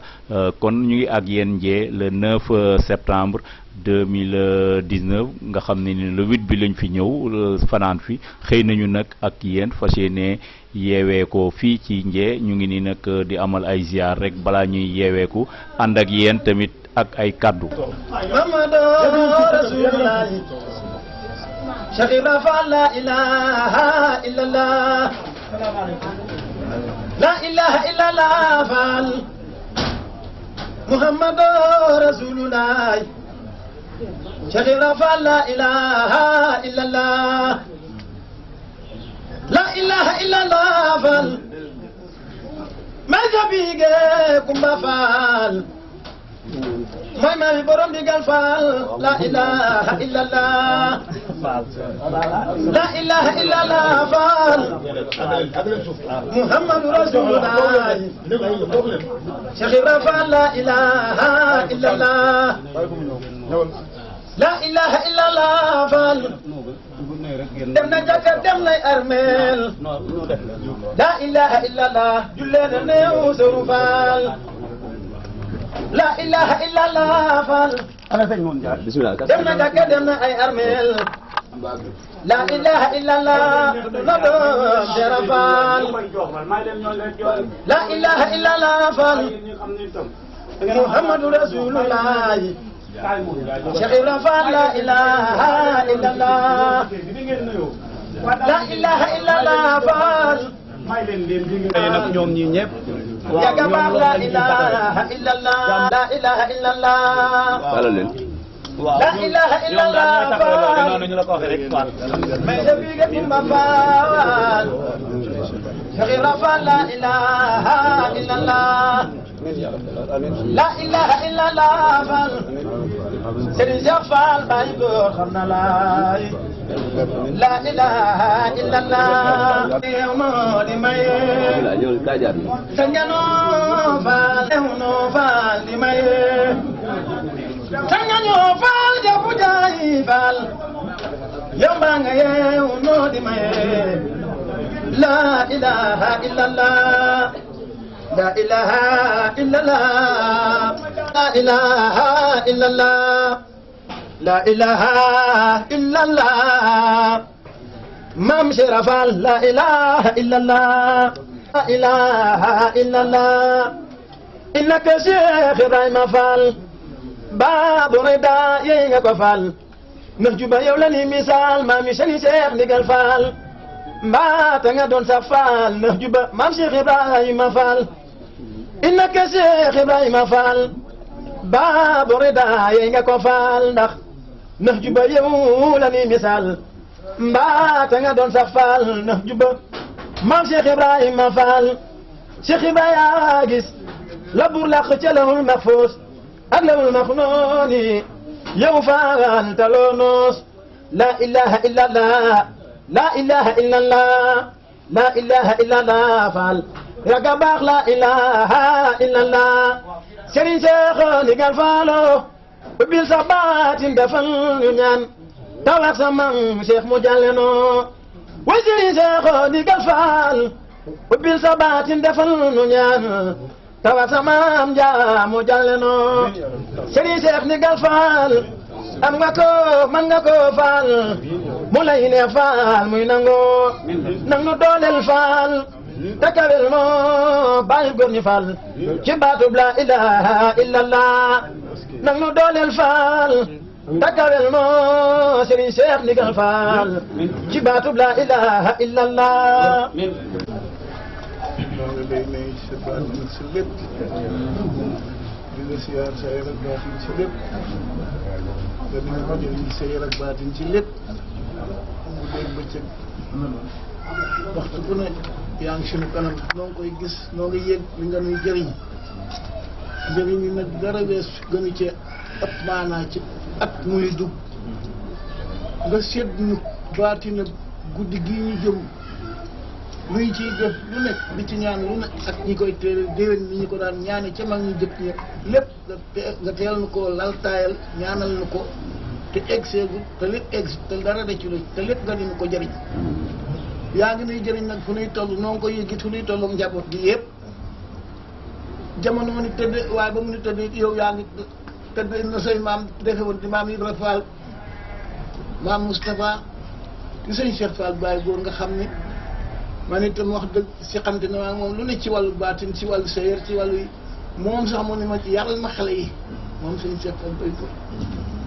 kon ñu ngi ak yéen Njee le 9 septembre 2019 nga xam ne ni le 8 bi lañ fi ñëw fanaan fi xëy nañu nag ak yéen fas yéene yeeweekoo fii ci Njee ñu ngi ni nag di amal ay ziar rek balaa ñuy yeeweeku ànd ak yéen tamit ak ay kaddu. Muhammadu Rasulullah Cheikh Ibra Fall la ilaha illallah la ilaha illallah Fall Muhammadu Rasulullah Cheikh Ibra Fall la ilaha illallah la ilaha illallah Fall Maga bige Kumba Fall mooy maami borom Ndigal Fall la ilaha illallah la ilaha illallah Fall Muhammadu Rasulullah Cheikh Ibra Fall la ilaha illallah la ilaha illallah Fall dem na jàkka dem nay armeel la ilaha illallah jullee na néew Sëru Fall la ilaha illallah Fall dem na jàkka dem na ay armeel la ilaha illallah na doom Jara Fall la ilaha illallah Fall Muhammadu Rasulullah Cheikh Ibra Fall la ilaha illallah la ilaha illallah Fall nag ñoom ñi ñëpp yaga baax la ilaha illallah la ilaha illallah la ilaha illallah Fall may de bige Kumba Fall Cheikh Ibra Fall la ilaha illallah la ilaha illallah Fall Serigne Cheikh Fall Baye Góor xam na laay la ilaha illallah yow moo di maye sa njano Fall no Fall di maye sa njano Fall jabu jaay Fall yow maa nga yeew noo di maye la ilaha illallah la ilaha illallah la ilaha illallah la ilaha illallah Mam Cheikh Fall la ilaha illallah la ilaha illallah innaka Cheikh Ibrahima Fall Babu Rida yey nga ko Fall ndax juba yow la ni misaal maami Serigne Cheikh Ndigal Fall mbaata nga doon sa Fall ndax juba Mam Cheikh Ibrahima Fall innaka Cheikh Ibrahima Fall Babu Rida yey nga ko Fall ndax juba yow la ni misaal mbaata nga doon sa Fall ndax juba Mam Cheikh Ibrahima Fall Cheikh Ibrahima gis la bur laq ca lawul mahfuus ak lawul maxnuuni yow Fall taloo noos la ilaha illallah la ilaha illallah la ilaha illallah Fall yaga baax la ilaha illallah Serigne Cheikh Ndigal Fall ubbil sa baatin defal ñu ñaan tawax sa mam Cheikh mu jàlle noo way Serigne Cheikh Ndigal Fall ubbil sa baatin defal ñu ñaan tawax sa mam ja mu jàlle noo Serigne Cheikh Ndigal Fall am nga ko man nga ko Fall mu lay ne Fall muy nangoo nang nu dooleel Fall takawel moo bàyyi góor ñi Fall ci baatub la ilaha illallah nang nu dooleel Fall takawel moo Serigne Cheikh Ndigal Fall ci baatub la ilaha illallah day may sa baatin sa lépp di la siyaar sa yar ak baatin ci lépp nga dina ma jëriñ sa yar ak baatin ci lépp bu dégg bëccëg waxtu bu ne yaa ngi sunu kanam noo ngi koy gis noo ngi yëg li nga nuy jëriñ njëriñ yi nag dara wees gënu ci ëpp maanaa ci at muy dugg nga seet ñu baatina guddi gii ñu jëm luy ciy def lu nekk di ci ñaan lu nekk ak ñi koy teel déwén ni ñu ko daan ñaane ca mag ñu jëkk ña lépp nga teel nu ko laltaayal ñaanal nu ko te egg seegul te lépp egg te dara de ci lu te lépp nga dinu ko jëriñ yaa ngi nuy jëriñ nag fu nuy toll noo ngi koy yëgit fu nuy toll ak njaboot gi yëpp jamono mu ni tëdd waaye ba mu ni tëdd yow yaa ngi tëdd na say maam defe woon di maam Ibra Fall maam Moustapha di sëñ Cheikh Fall Baye góor nga xam ne man itam wax dëgg si xamte ne maa moom lu ne ci wàllu baatin ci wàllu séyër ci wàllu moom sax mu ne ma yaral ma xale yi moom sëñ Cheikh Fall Baye góor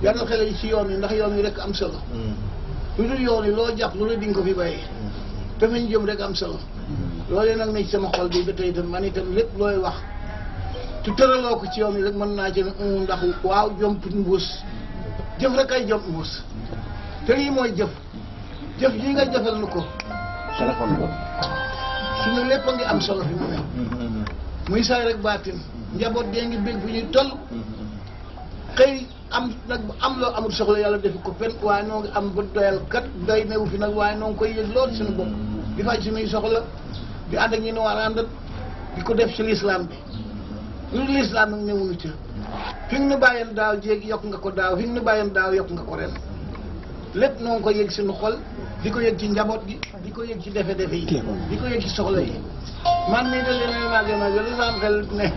yaral xale yi ci yoon yi ndax yoon yi rek am solo lu dul yoon yi loo jàpp lu ne di nga ko fi bàyyee te fañ jëm rek am solo loolee nag ne ci sama xol bi ba tey itam man itam lépp looy wax te tëraloo ko ci yoon yi rek mën naa ci ne ndax waaw jomp mbuus jëf rek ay jomp mbuus te lii mooy jëf jëf yi nga jëfal nu ko suñu lépp a ngi am solo fi mu ne muy saay rek baatin njaboot dee ngi bég bu ñuy toll xëy am nag am loo amul soxla yàlla defi ko pen waaye noo ngi am ba doyal kat doy newu fi nag waaye noo ngi koy yëg lool suñu bopp di faj suñuy soxla di ànd ak ñi ne war a àndat di ko def ci lislaam bi lu lislaam nag newunu ca fi nga nu bàyyeen daaw jéeg yokk nga ko daaw fi nga nu bàyyeen daaw yokk nga ko ren lépp noo ngi koy yëg suñu xol di ko yëg ci njaboot gi di ko yëg ci defe-defe yi di ko yëg ci soxla yi man mii da leen màgge lu sa am xel ne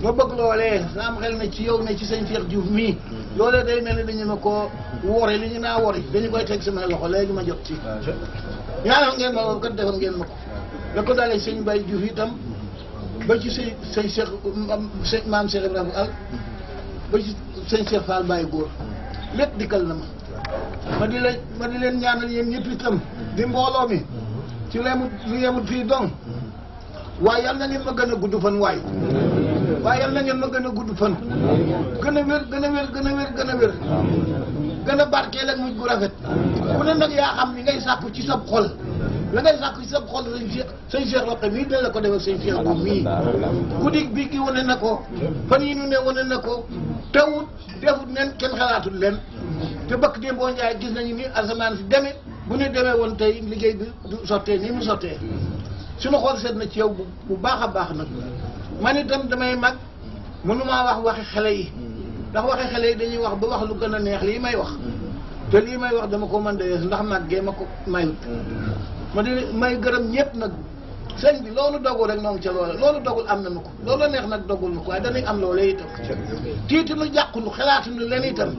ma bëgg loolee sa am xel ne ci yow ne ci sëñ Cheikh Diouf mii loolee day mel ni dañu ma ko wori li ñu naa wori dañu koy teg sama loxo léegi ma jot ci ñaanal ngeen ma kat defal ngeen ma ko la ko dalee sëñ Baye Diouf itam ba ci sëñ Cheikh maam Cheikh Ibrahima Fall ba ci sëñ Cheikh Fall Baye góor lépp dikkal na ma di leen ñaanal yéen ñëpp itam di mbooloo mi ci lu yemut fii donc waaye yal na ngeen ma gën a gudd fan waaye yal na ngeen ma gën a gudd fan gën a wér gën a wér gën a wér gën a wér gën a barkeel ak mujj gu rafet ku ne nag yaa xam ni ngay sàkku ci sab xol la ngay sàkku ci sab xol sëñ Cheikh Roqe mii dina la ko defal sëñ Cheikh Diouf mii guddi bi gi wane na ko fan yi nu ne wane na ko tawut defut nen kenn xalaatul leen te bëkk dee boo njaay gis nañu ni asamaan si demee bu ñu demee woon tey liggéey bi du sottee nii mu sottee suñu xool seet na ci yow bu baax a baax nag man itam damay mag mënumaa wax waxi xale yi ndax waxi xale yi dañuy wax ba wax lu gën a neex lii may wax te lii may wax dama ko mën de yees ndax màggee ma ko mayut ma di may gërëm ñëpp nag sëñ bi loolu dogul rek noonu ca loola loolu dogul am nañu ko loolu neex nag dogul na ko waaye dañuy am loolee itam tiitu nu jàqunu xalaatuñu leen itam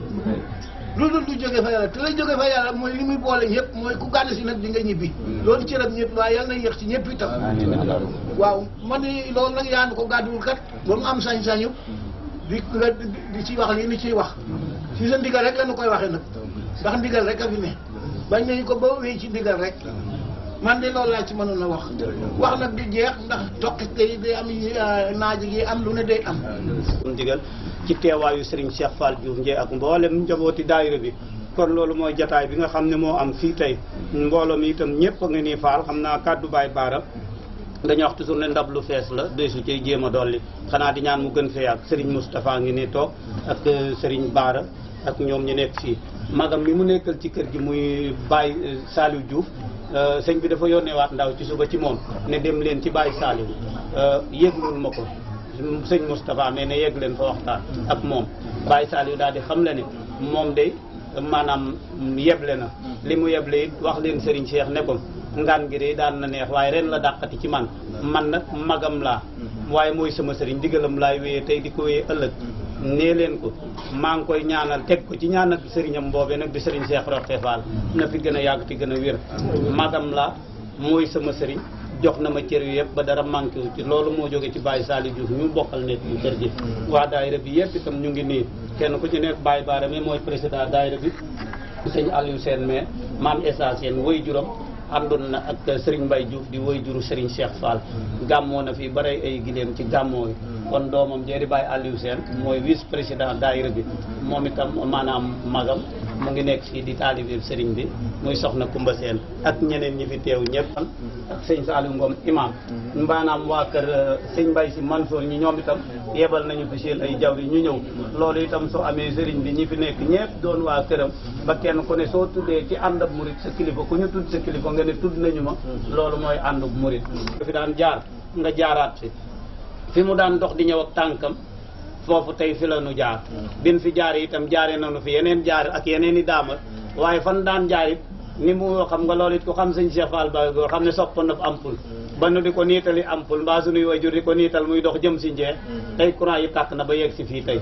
lu dul du jóge fa yàlla te lay jóge fa yàlla mooy li muy boole ñëpp mooy ku gàddu si nag di nga ñibbi loolu cëram ñëpp waaye yàlla na yéex ci ñëpp itam waaw man ni loolu nag yaa ngi ko gàdduwul kat ba mu am sañ-sañu di ci wax lii ni ciy wax si sa ndigal rek la ñu koy waxee nag ndax ndigal rek a fi ne bañ nañu ko ba wéy ci ndigal rek man de loolu laa ci mënoon a wax nag di jeex ndax toqi yi day am naaji gi am lu ne day am ndigal ci teewaayu Serigne Cheikh Fall Diouf Ndié ak mboolem njabooti daayira bi kon loolu mooy jataay bi nga xam ne moo am fii tey mbooloo mi itam ñëpp a ngi nii faal xam naa kàddu baay baara dañuy wax toujours ne ndab lu fees la desu ciy jéem a dolli xanaa di ñaan mu gën fee ak Serigne Moustapha ngi nii toog ak Serigne Baara ak ñoom ñu nekk fii magam mi mu nekkal ci kër gi muy Baye Saliou Diouf sëñ bi dafa yónneewaat ndaw ci suba ci moom ne dem leen ci Baye Saliou yëglul ma ko sëñ Moustapha mais ne yegg leen fa waxtaan ak moom Baye Saliou daal di xam le ne moom de maanaam yeble na li mu yeble it wax leen Serigne Cheikh ne ko ngaan gi de daan na neex waaye ren la dàqati ci man nag magam laa waaye mooy sama sëriñ digalam laay wéyee tey di ko wéyee ëllëg nee leen ko maa ngi koy ñaanal teg ko ci ñaanal sëriñam boobee nag di Serigne Cheikh Roqe Fall na fi gën a yàgg ti gën a wér magam laa mooy sama sëriñ jox na ma cër yu yëpp ba dara manqué wu ci loolu moo jóge ci Baye Saliou Diouf ñu bokkal nekk ñu kër gi waa daayira bi yëpp itam ñu ngi nii kenn ku ci nekk Baye Baara mi mooy président daayira bi sëñ Aliou Sène mais maam Essa Sène woy juram àndoon na ak Serigne Mbaye Diouf di woy juru Serigne Cheikh Fall gàmmoo na fi bare ay gileem ci gàmmoo yi kon doomam jeeri Baye Aliou Sène mooy vice président daayira bi moom itam maanaam magam mu ngi nekk fii di taalibe sëriñ bi muy soxna Kumba Seen ak ñeneen ñi fi teew ñëpp ak sëñ Saliou Ngom imam maanaam waa kër sëñ Mbay Si Mansour ñi ñoom itam yebal nañu fi seen ay jawri ñu ñëw loolu itam soo amee sëriñ bi ñi fi nekk ñëpp doon waa këram ba kenn ku ne soo tuddee ci àndab murit sa kilifa ku ñu tudd sa kilifa nga ne tudd nañu ma loolu mooy àndub murit fi daan jaar nga jaaraat fi mu daan dox di ñëw ak tànkam foofu tey fi la nu jaar bin fi jaar itam jaare nañu fi yeneen jaar ak yeneen i daamar waaye fan daan jaar it ni mu xam nga loolu it ko xam sëñ Cheikh Fall Baye Góor xam ne soppa na ampul ba nu di ko niitali ampul mbaa suñuy wayjur di ko niital muy dox jëm si njee tey courant yi tàkk na ba yegg si fii tey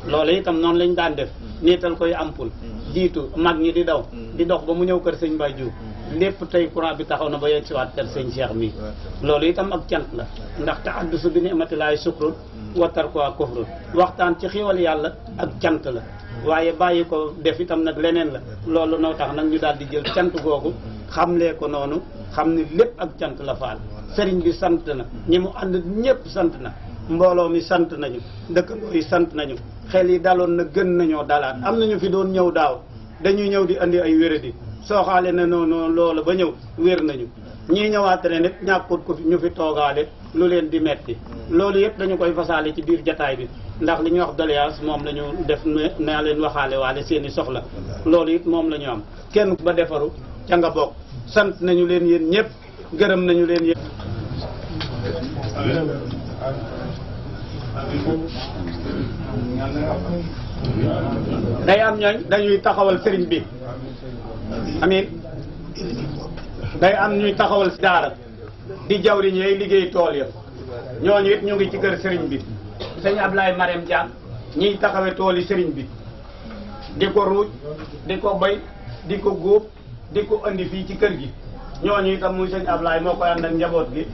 loolu itam noonu lañ daan def niital koy ampul jiitu mag ñi di daw di dox ba mu ñëw kër sëñ Baye Diouf lépp tey courant bi taxaw na ba yegg si waat kër sëñ Cheikh mi loolu itam ak cant la ndax te addusu bi ni'matillahi shukrun wa tarkuha kufrun waxtaan ci xiwal yàlla ak cant la waaye bàyyi ko def itam nag leneen la loolu noo tax nag ñu daal di jël cant googu xamlee ko noonu xam ni lépp ak cant la faal sëriñ bi sant na ñi mu ànd ñëpp sant na mbooloo mi sant nañu dëkkandoo yi sant nañu xel yi daloon na gën nañoo dalaat am nañu fi doon ñëw daaw dañuy ñëw di andi ay wéradi sooxaale na noonu loolu ba ñëw wér nañu ñii ñëwaat ren it ñàkkut ko ñu fi toogaale lu leen di metti loolu yëpp dañu koy fasaale ci biir jataay bi ndax li ñuy wax doléance moom la ñu def naa leen waxaale waale seen i soxla loolu it moom la ñu am kenn ba defaru ca nga bokk sant nañu leen yéen ñëpp gërëm nañu leen yéen day am ñooñ dañuy taxawal sëriñ bi amiin day am ñuy taxawal daara di jawriñ yay liggéey tool ya ñooñu it ñu ngi ci kër sëriñ bi sëñ Ablaye Marème Diagne ñiy taxawe tool yi sëriñ bi di ko ruuj di ko bay di ko góob di ko andi fii ci kër gi ñooñu itam muy sëñ Ablaye moo koy ànd ak njaboot gi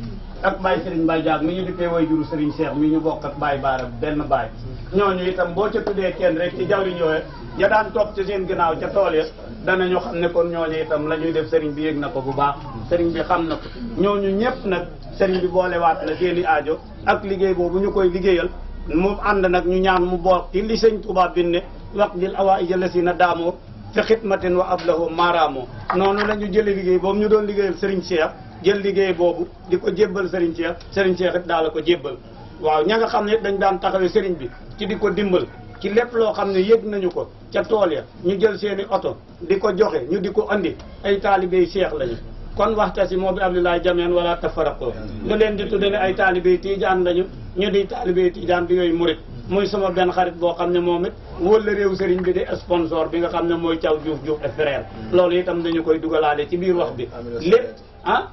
ak Baye Serigne Baye Diagne mi ñu dippee way juru Serigne Cheikh mi ñu bokk ak Baye Baara benn Baye ñooñu itam boo ca tuddee kenn rek ci jawriñ yooyu ya daan topp ci seen ginnaaw ca tool ya danañu xam ne kon ñooñu itam la ñuy def Serigne bi yëg na ko bu baax Serigne bi xam na ko ñooñu ñëpp nag Serigne bi boolewaat la seen i aajo ak liggéey boobu ñu koy liggéeyal mu ànd nag ñu ñaan mu boot ci li sëñ Touba binne wax dil awaa ijëla si na daamoo fi xidmatin wa ablahu maaraamoo noonu la ñu jële liggéey boobu ñu doon liggéeyal Serigne Cheikh jël liggéey boobu di ko jébbal Serigne Cheikh it daal la ko jébbal waaw ña nga xam ne dañ daan taxawee Serigne bi ci di ko dimbal ci lépp loo xam ne yëg nañu ko ca tool ya ñu jël seeni oto di ko joxe ñu di ko andi ay taalibey Cheikh lañu kon waxtasimoo bi hablillahi jamii'an wala tafarraqu ñu leen di tudde ne ay taalibey Tijaan lañu ñu di taalibey Tijaan di yooyu murit muy sama benn xarit boo xam ne moom it wala réew Serigne bi di sponsor bi nga xam ne mooy Thiaw Diouf et frère loolu itam dañu koy dugalaale ci biir wax bi lépp ah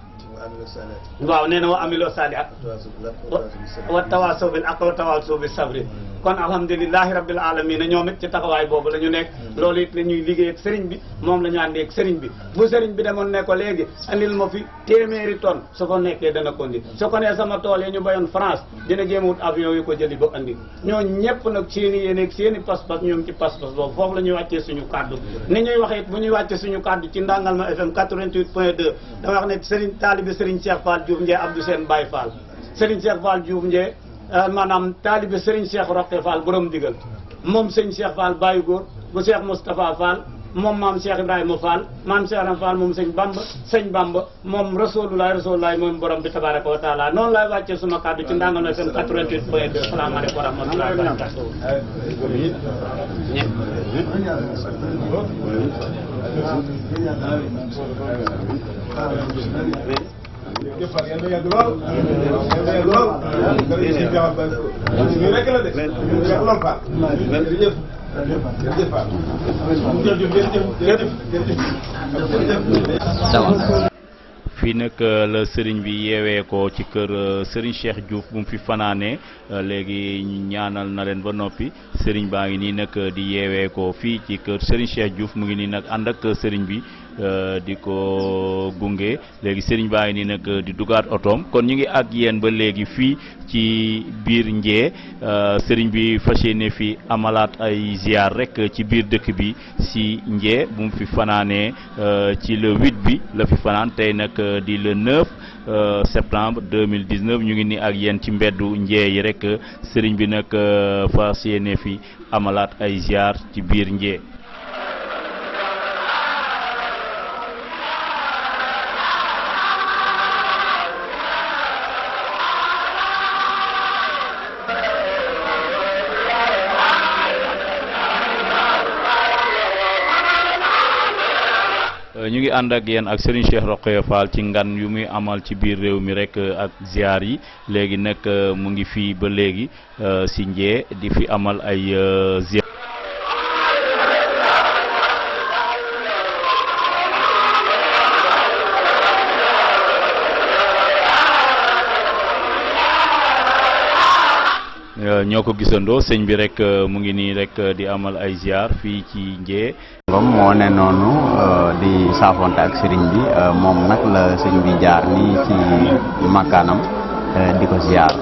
waaw nee na wa amilo salihat wa tawaasaw bil haqqi wa tawaasaw bis sabri kon alhamdulilahi rabbil alamin ñoom it ci taxawaay boobu la ñu nekk loolu it la ñuy liggéey ak sëriñ bi moom la ñu àndee ak sëriñ bi bu sëriñ bi demoon ne ko léegi andil ma fi téeméeri tonne su ko nekkee dana ko indi su ko nee sama tool yi ñu bayoon France dina jéem a wut avion yu ko jëli ba andi ñooñu ñëpp nag seeni yéene ak seeni pas-pas ñoom ci pas-pas boobu foofu la ñuy wàccee suñu kaddu ni ñuy waxee it bu ñuy wàccee suñu kaddu ci Ndangalma FM 88.2 dama wax ne sëriñ taalibe Serigne Cheikh Fall Diouf Ndié Abdou Sène Baye Fall Serigne Cheikh Fall Diouf Ndié maanaam taalibe Serigne Cheikh Roqe Fall borom digal moom sëñ Cheikh Fall Baye Góor bu Cheikh Moustapha Fall moom maam Cheikh Ibrahima Fall maam Cheikh Ibrahima Fall moom sëñ Bamba moom Rasulullah moom borom bi tabaraka wa taala noonu laay wàccee suma kàddu ci Ndangalma FM 88.2 salaamaaleykum wa rahmatullahi wa barakatuh jëfal yàlla yàgg lool yàgg lool ñu rek la de yàgg lool Fall jërëjëf jërëjëf Fall jërëjëf fii nag la sëriñ bi yeewee ko ci kër sëriñ Cheikh Diouf bu mu fi fanaanee léegi ñaanal na leen ba noppi sëriñ baa ngi nii nag di yeewee ko fii ci kër sëriñ Cheikh Diouf mu ngi nii nag ànd ak sëriñ bi di ko gunge léegi sëriñ baa ngi nii nag di dugaat otoom kon ñu ngi ak yéen ba léegi fii ci biir Ndié sëriñ bi fas yéene fi amalaat ay ziar rek ci biir dëkk bi si Ndié bu mu fi fanaanee ci le 8 bi la fi fanaan tey nag di le 9 septembre 2019 ñu ngi ni ak yéen ci mbeddu Ndié yi rek sëriñ bi nag fas yéene fi amalaat ay ziar ci biir Ndié. ñu ngi ànd ak yéen ak Serigne Cheikh Rokhaya Fall ci ngan yu muy amal ci biir réew mi rek ak ziar yi léegi nag mu ngi fii ba léegi si Ndié di fi amal ay ziar. ñoo ko gisandoo sëñ bi rek mu ngi nii rek di amal ay ziar fii ci Ndié. Ngom moo ne noonu di saafonte ak sëriñ bi moom nag la sëñ bi jaar nii ci makkaanam di ko ziar.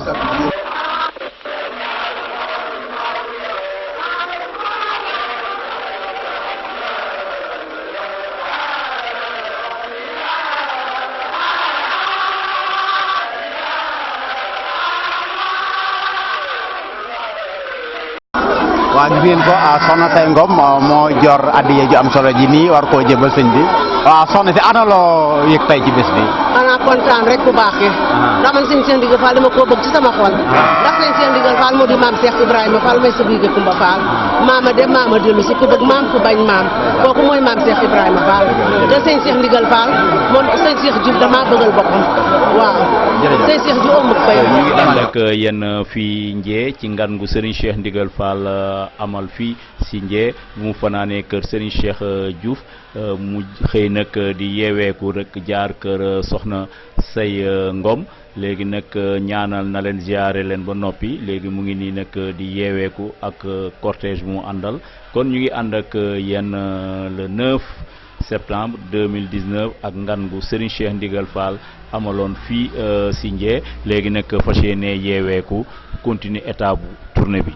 waaw gis ngeen ko soxna Tay Ngom moo jor addiya ju am solo ji nii war koo jëbal sëñ bi waaw soxna si ana loo yëg tey ci bés bi. xanaa kontaan rek bu baax yi ndax man sëñ Cheikh Ndigal Fall dama koo bëgg ci sama xol ndax sëñ Cheikh Ndigal Fall moo di maam Cheikh Ibrahima Fall may sa biige Kumba Fall maama dem maama dellu si ku bëgg maam ku bañ maam kooku mooy maam Cheikh Ibrahima Fall te sëñ Cheikh Ndigal Fall moom sëñ Cheikh Diouf damaa bëggal boppam waaw sëñ Cheikh Diouf amul fay. ñu ngi ànd ak yéen fii Ndié ci ngan gu Serigne Cheikh Ndigal Fall amal fii si Ndié mu fanaanee kër Serigne Cheikh Diouf mu xëy nag di yeeweeku rek jaar kër soxna Say Ngom léegi nag ñaanal na leen ziare leen ba noppi léegi mu ngi nii nag di yeeweeku ak cortège mu àndal kon ñu ngi ànd ak yéen le 9 septembre 2019 ak ngan gu Serigne Cheikh Ndigal Fall amaloon fii si Ndié léegi nag fas yéene yeeweeku continuer état bu tournée bi.